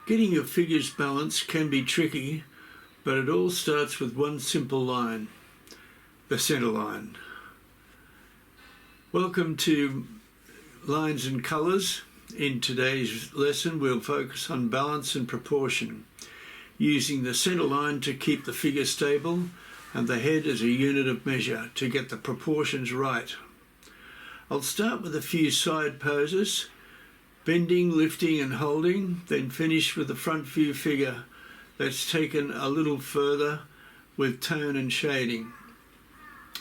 Getting your figures balanced can be tricky, but it all starts with one simple line, the center line. Welcome to Lines and Colours. In today's lesson, we'll focus on balance and proportion, using the center line to keep the figure stable and the head as a unit of measure to get the proportions right. I'll start with a few side poses, bending, lifting and holding, then finish with the front view figure that's taken a little further with tone and shading.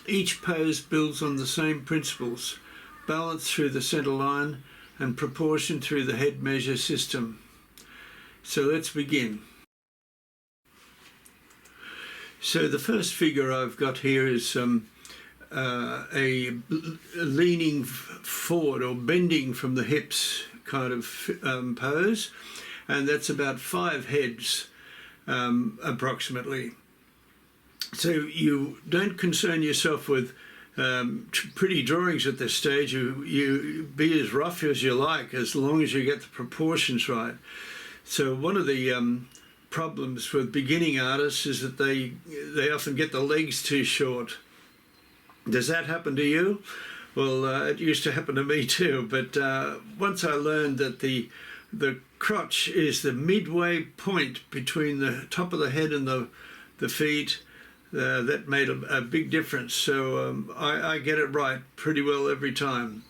Each pose builds on the same principles, balance through the center line and proportion through the head measure system. So let's begin. So the first figure I've got here is a leaning forward or bending from the hips kind of pose, and that's about 5 heads approximately. So you don't concern yourself with pretty drawings at this stage. You be as rough as you like, as long as you get the proportions right. So one of the problems with beginning artists is that they often get the legs too short. Does that happen to you? Well, it used to happen to me too, but once I learned that the crotch is the midway point between the top of the head and the feet, that made a big difference. So I get it right pretty well every time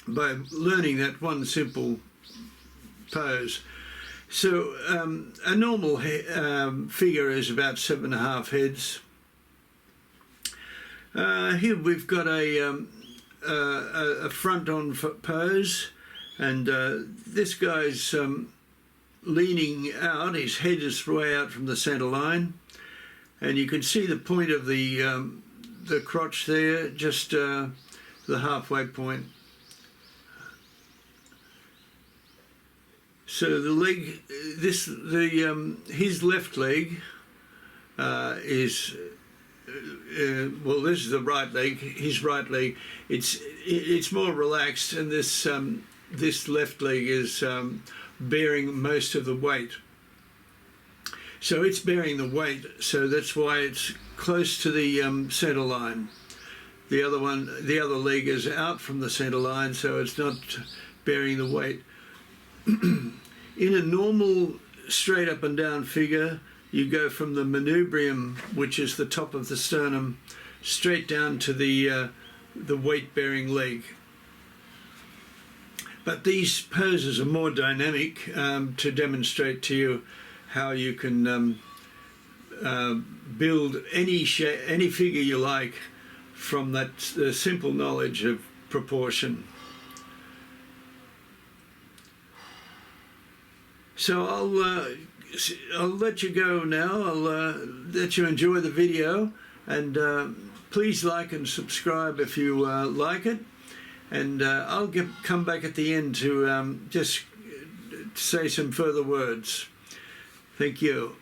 by learning that one simple pose. So a normal figure is about 7.5 heads. Here we've got a front-on pose, and this guy's leaning out. His head is way out from the center line, and you can see the point of the crotch there, just the halfway point. So the leg, his left leg is. Well, this is the right leg. His right leg, it's more relaxed, and this left leg is bearing most of the weight. So it's bearing the weight. So that's why it's close to the center line. The other leg is out from the center line, so it's not bearing the weight. In a normal straight up and down figure, you go from the manubrium, which is the top of the sternum, straight down to the weight-bearing leg. But these poses are more dynamic to demonstrate to you how you can build any figure you like from that simple knowledge of proportion. So I'll let you go now. I'll let you enjoy the video, and please like and subscribe if you like it, and I'll come back at the end to just say some further words. Thank you.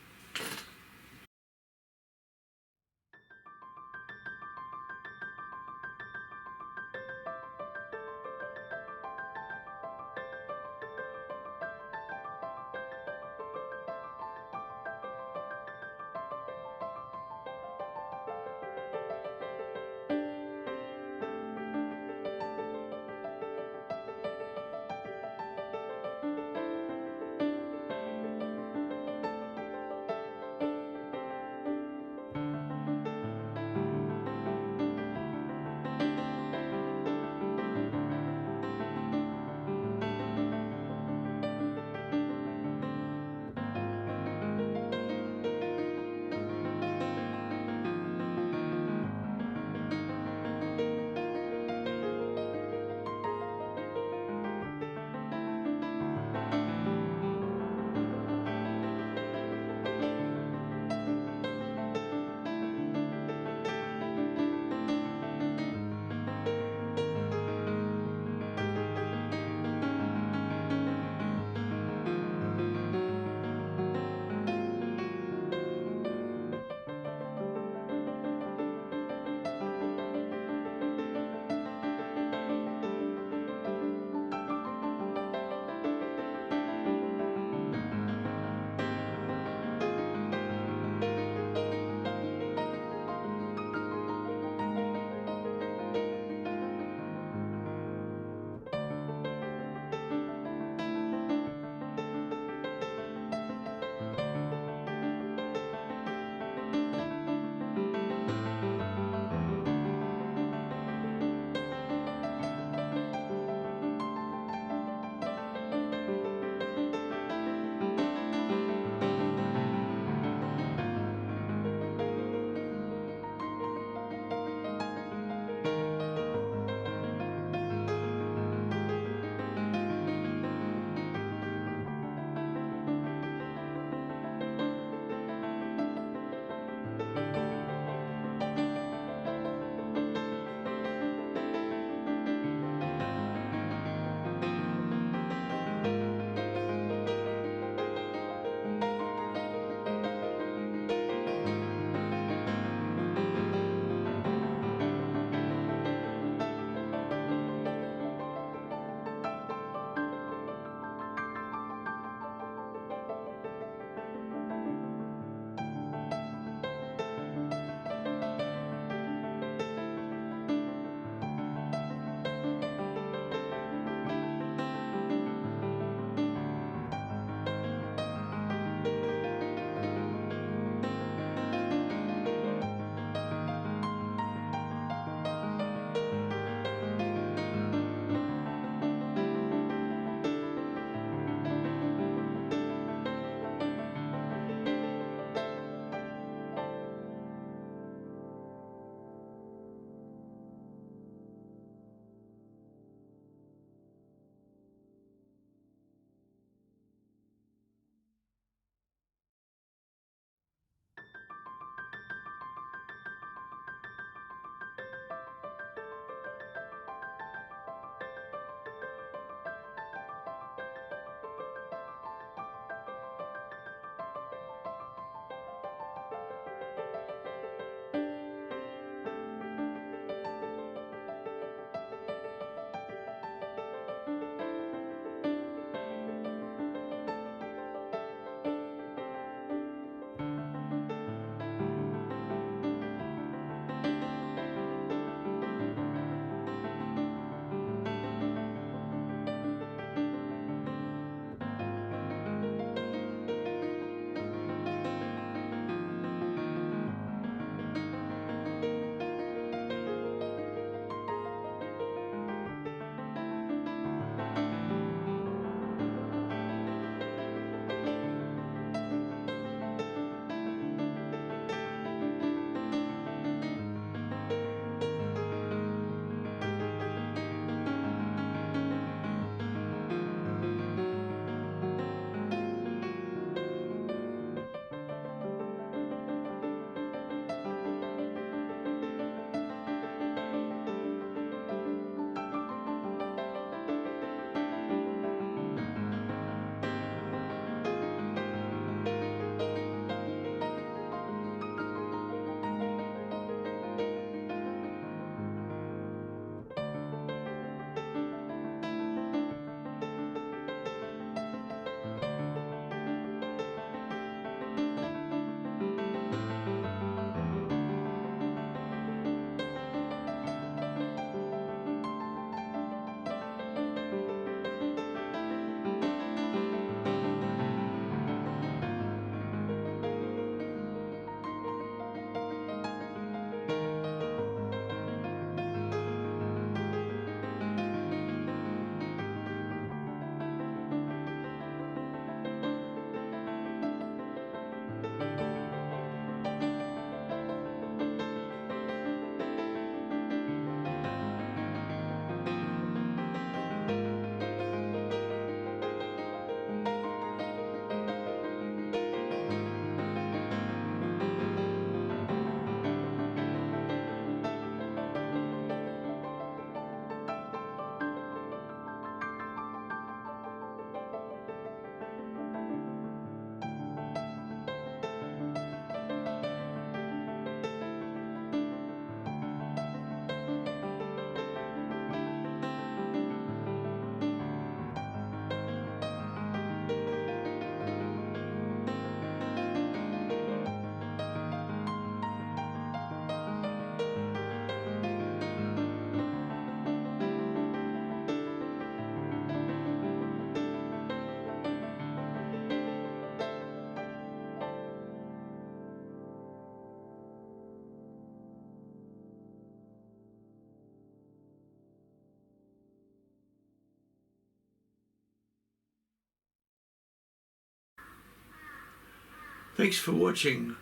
Thanks for watching.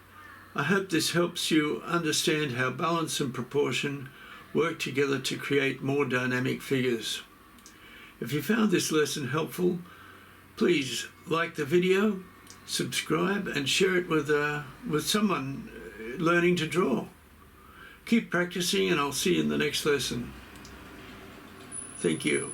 I hope this helps you understand how balance and proportion work together to create more dynamic figures. If you found this lesson helpful, please like the video, subscribe and share it with someone learning to draw. Keep practicing and I'll see you in the next lesson. Thank you.